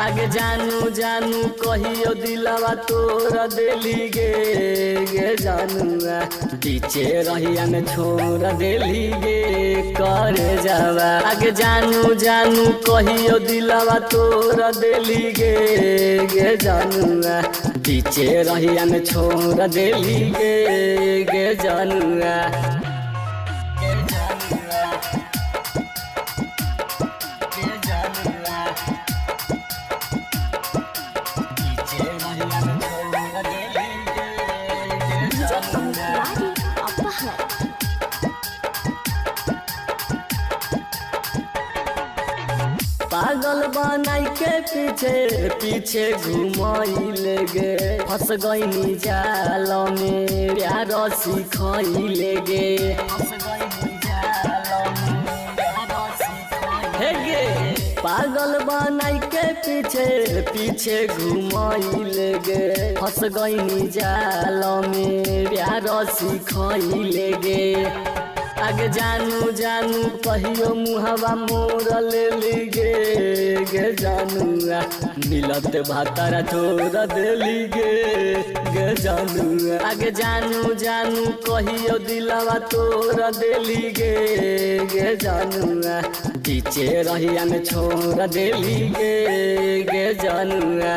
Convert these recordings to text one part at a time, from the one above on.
आगे जानू जानू कहियो दिलवा तोरा देली गे जानूआ बीचे रहिया में छोड़ देली गे करे जावा। आगे जानू जानू कहियो दिलवा तोरा देली गे जानूआ बीचे रहिया में छोड़ देली गे जानूआ। पागल बनाई के पीछे पीछे घुमाइले गे फंस गईनी जाल में प्यार सिखैले गे हे गे पागल बनाई के पीछे पीछे घुमाइले गे फंस गईनी जाल में प्यार सिखैले गे। आगे जानू जानू कहियो मुहवा मोर लेली गे जानूआ मिलत भातारा छोड़ देली गे जानूआ। आगे जानू जानू कहियो दिलवा तोड़ देली गे जानूआ बीचे रहिया में छोड़ देली गे जानूआ।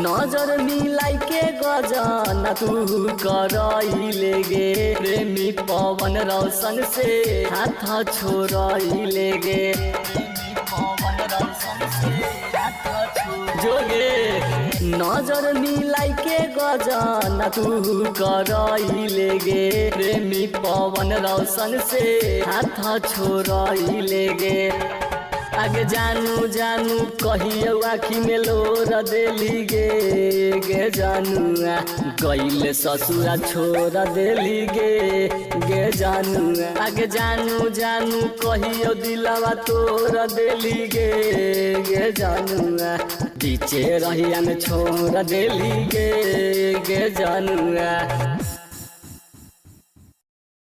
नजर मिलाई के गजन तू करैले गे प्रेमी पवन रौशन से हाथ छोड़ैले गे जोगे नजर मिलाई के गजन तू करैले गे प्रेमी पवन रौशन से हाथ छोड़ैले गे। आगे जानू जानू कहियो आखी में लोर देली गे जानूआ गईले ससुरा छोड़ देली गे जानूआ। आगे जानू जानू कहियो दिलवा तोड़ देली गे जानूआ बीचे रहिया में छोड़ देली गे जानूआ।